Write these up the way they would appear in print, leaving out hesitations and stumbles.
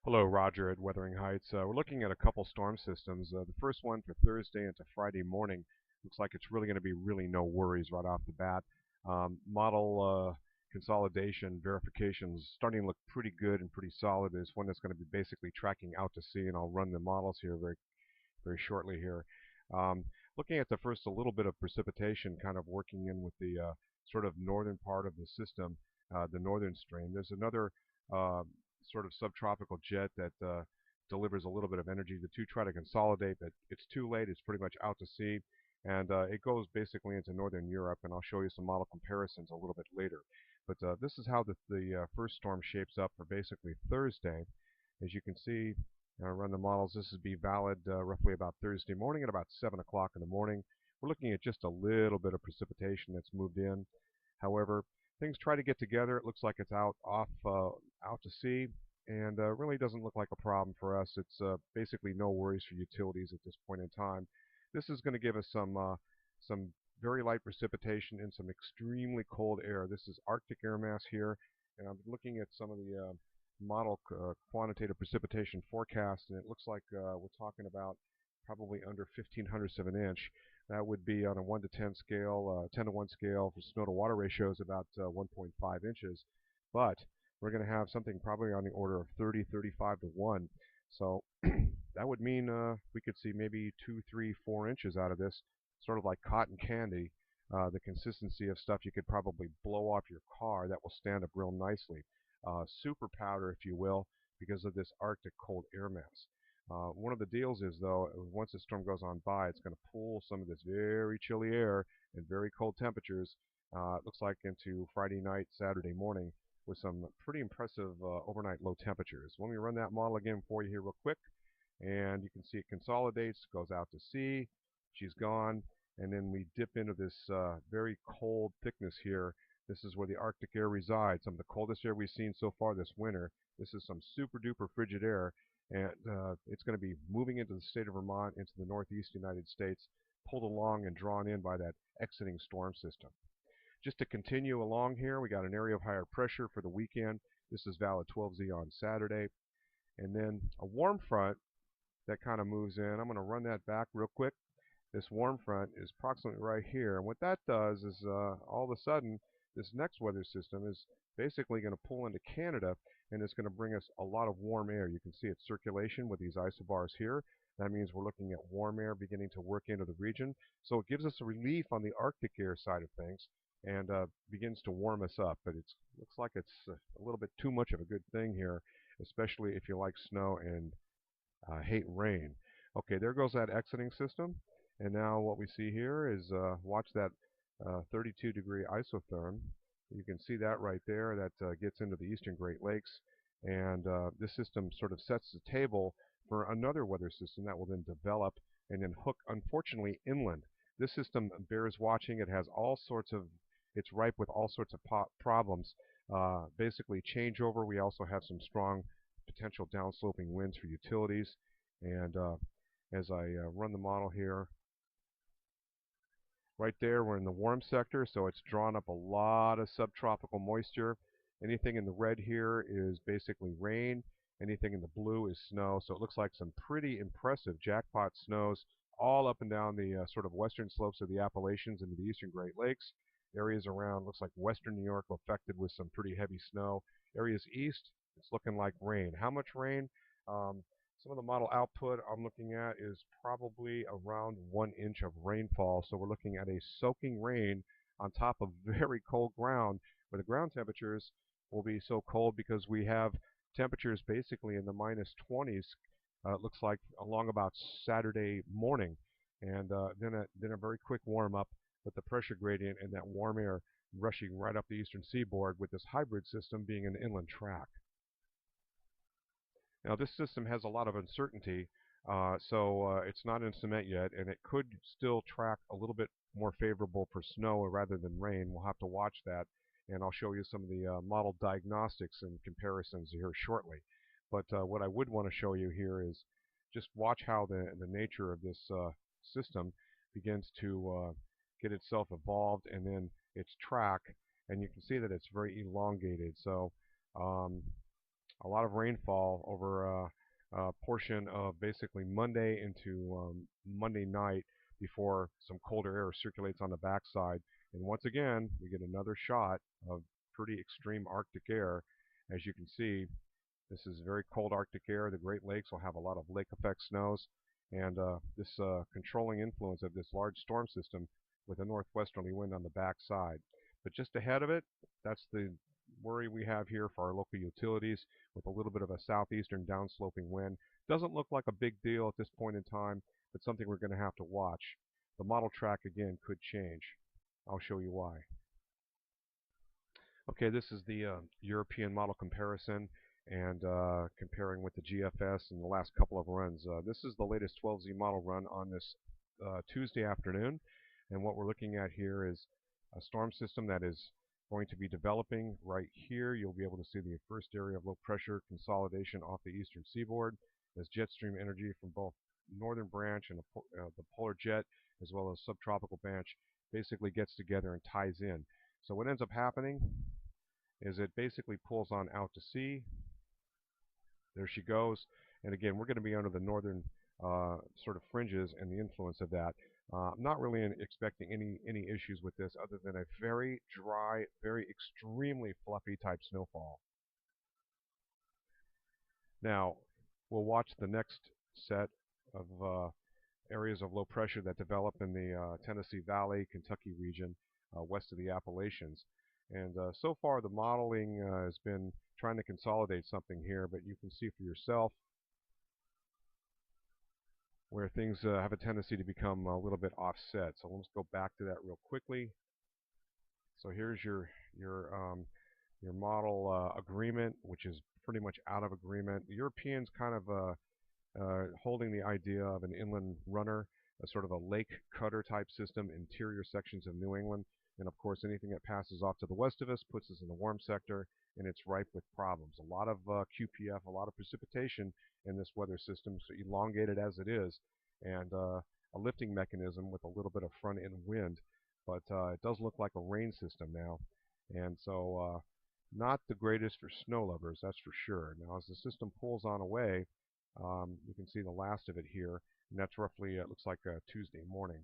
Hello, Roger at Wuthering Heights. We're looking at a couple storm systems. The first one for Thursday into Friday morning looks like it's really going to be really no worries right off the bat. Model consolidation verifications starting to look pretty good and pretty solid. There's one that's going to be basically tracking out to sea, and I'll run the models here very shortly here. Um, Looking at the first a little bit of precipitation kind of working in with the sort of northern part of the system, the northern stream. There's another uh, sort of subtropical jet that delivers a little bit of energy. The two try to consolidate, but it's too late. It's pretty much out to sea. And it goes basically into northern Europe, and I'll show you some model comparisons a little bit later. But this is how the first storm shapes up for basically Thursday. As you can see, run the models. This would be valid roughly about Thursday morning at about 7 o'clock in the morning. We're looking at just a little bit of precipitation that's moved in. However, things try to get together. It looks like it's out to sea, and really doesn't look like a problem for us. It's basically no worries for utilities at this point in time. This is going to give us some very light precipitation and some extremely cold air. This is Arctic air mass here, and I'm looking at some of the model quantitative precipitation forecast, and it looks like we're talking about probably under 1/1500ths of an inch. That would be on a 1 to 10 scale, 10 to 1 scale for snow to water ratios about 1.5 inches. But we're going to have something probably on the order of 30, 35 to 1. So that would mean we could see maybe 2, 3, 4 inches out of this, sort of like cotton candy. The consistency of stuff you could probably blow off your car that will stand up real nicely. Super powder, if you will, because of this Arctic cold air mass. One of the deals is, though, once the storm goes on by, it's going to pull some of this very chilly air and very cold temperatures, it looks like into Friday night, Saturday morning, with some pretty impressive overnight low temperatures. Let me run that model again for you here real quick, and you can see it consolidates, goes out to sea, she's gone, and then we dip into this very cold thickness here. This is where the Arctic air resides, some of the coldest air we've seen so far this winter. This is some super duper frigid air, and it's going to be moving into the state of Vermont, into the northeast United States, pulled along and drawn in by that exiting storm system. Just to continue along here, we got an area of higher pressure for the weekend. This is valid 12Z on Saturday. And then a warm front that kind of moves in. I'm going to run that back real quick. This warm front is approximately right here. And what that does is all of a sudden, this next weather system is basically going to pull into Canada, and it's going to bring us a lot of warm air. You can see its circulation with these isobars here. That means we're looking at warm air beginning to work into the region. So it gives us a relief on the Arctic air side of things and begins to warm us up. But it looks like it's a little bit too much of a good thing here, especially if you like snow and hate rain. Okay, there goes that exiting system. And now what we see here is watch that 32-degree isotherm. You can see that right there. That gets into the eastern Great Lakes. And this system sort of sets the table for another weather system that will then develop and then hook, unfortunately, inland. This system bears watching. It has all sorts of, it's ripe with all sorts of problems. Basically, changeover. We also have some strong potential downsloping winds for utilities. And as I run the model here, right there, we're in the warm sector, so it's drawn up a lot of subtropical moisture. Anything in the red here is basically rain. Anything in the blue is snow. So it looks like some pretty impressive jackpot snows all up and down the sort of western slopes of the Appalachians into the eastern Great Lakes. Areas around, looks like western New York affected with some pretty heavy snow. Areas east, it's looking like rain. How much rain? Some of the model output I'm looking at is probably around 1 inch of rainfall. So we're looking at a soaking rain on top of very cold ground, where the ground temperatures will be so cold because we have temperatures basically in the minus 20s. It looks like along about Saturday morning, and then a very quick warm up with the pressure gradient and that warm air rushing right up the eastern seaboard, with this hybrid system being an inland track. Now this system has a lot of uncertainty, so it's not in cement yet, and it could still track a little bit more favorable for snow rather than rain. We'll have to watch that, and I'll show you some of the model diagnostics and comparisons here shortly. But what I would want to show you here is just watch how the nature of this system begins to get itself evolved, and then its track, and you can see that it's very elongated. So um, a lot of rainfall over a portion of basically Monday into Monday night before some colder air circulates on the backside. And once again, we get another shot of pretty extreme Arctic air. As you can see, this is very cold Arctic air. The Great Lakes will have a lot of lake effect snows. And this controlling influence of this large storm system with a northwesterly wind on the backside. But just ahead of it, that's the worry we have here for our local utilities with a little bit of a southeastern downsloping wind. Doesn't look like a big deal at this point in time, but something we're going to have to watch. The model track again could change. I'll show you why. Okay, this is the European model comparison and comparing with the GFS in the last couple of runs. This is the latest 12Z model run on this Tuesday afternoon, and what we're looking at here is a storm system that is going to be developing right here. You'll be able to see the first area of low pressure consolidation off the eastern seaboard as jet stream energy from both northern branch and the polar jet as well as subtropical branch basically gets together and ties in. So what ends up happening is it basically pulls on out to sea. There she goes. And again, we're going to be under the northern sort of fringes and the influence of that. I'm not really expecting any issues with this other than a very dry, very extremely fluffy type snowfall. Now, we'll watch the next set of areas of low pressure that develop in the Tennessee Valley, Kentucky region, west of the Appalachians. And so far, the modeling has been trying to consolidate something here, but you can see for yourself where things have a tendency to become a little bit offset. So let's go back to that real quickly. So here's your model agreement, which is pretty much out of agreement. The Europeans kind of holding the idea of an inland runner, a sort of a lake cutter type system, interior sections of New England. And of course, anything that passes off to the west of us puts us in the warm sector, and it's ripe with problems. A lot of QPF, a lot of precipitation in this weather system, so elongated as it is, and a lifting mechanism with a little bit of front-end wind. But it does look like a rain system now, and so not the greatest for snow lovers, that's for sure. Now, as the system pulls on away, you can see the last of it here, and that's roughly, it looks like Tuesday morning.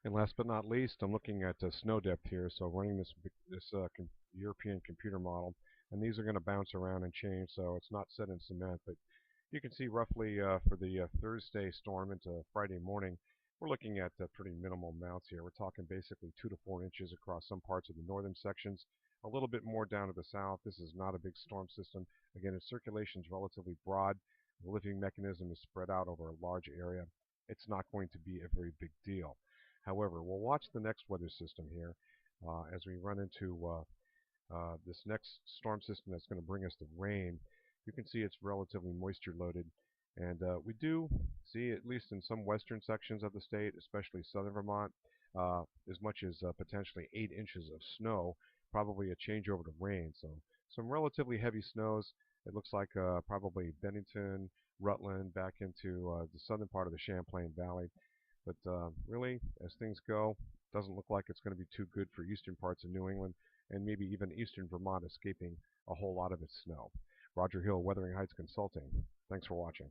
And last but not least, I'm looking at snow depth here. So running this European computer model, and these are going to bounce around and change, so it's not set in cement. But you can see roughly for the Thursday storm into Friday morning, we're looking at pretty minimal amounts here. We're talking basically 2 to 4 inches across some parts of the northern sections, a little bit more down to the south. This is not a big storm system. Again, its circulation is relatively broad. The lifting mechanism is spread out over a large area. It's not going to be a very big deal. However, we'll watch the next weather system here as we run into this next storm system that's going to bring us the rain. You can see it's relatively moisture loaded, and we do see, at least in some western sections of the state, especially southern Vermont, as much as potentially 8 inches of snow, probably a changeover to rain. So some relatively heavy snows. It looks like probably Bennington, Rutland, back into the southern part of the Champlain Valley. But really, as things go, doesn't look like it's going to be too good for eastern parts of New England, and maybe even eastern Vermont escaping a whole lot of its snow. Roger Hill, Wuthering Heights Consulting. Thanks for watching.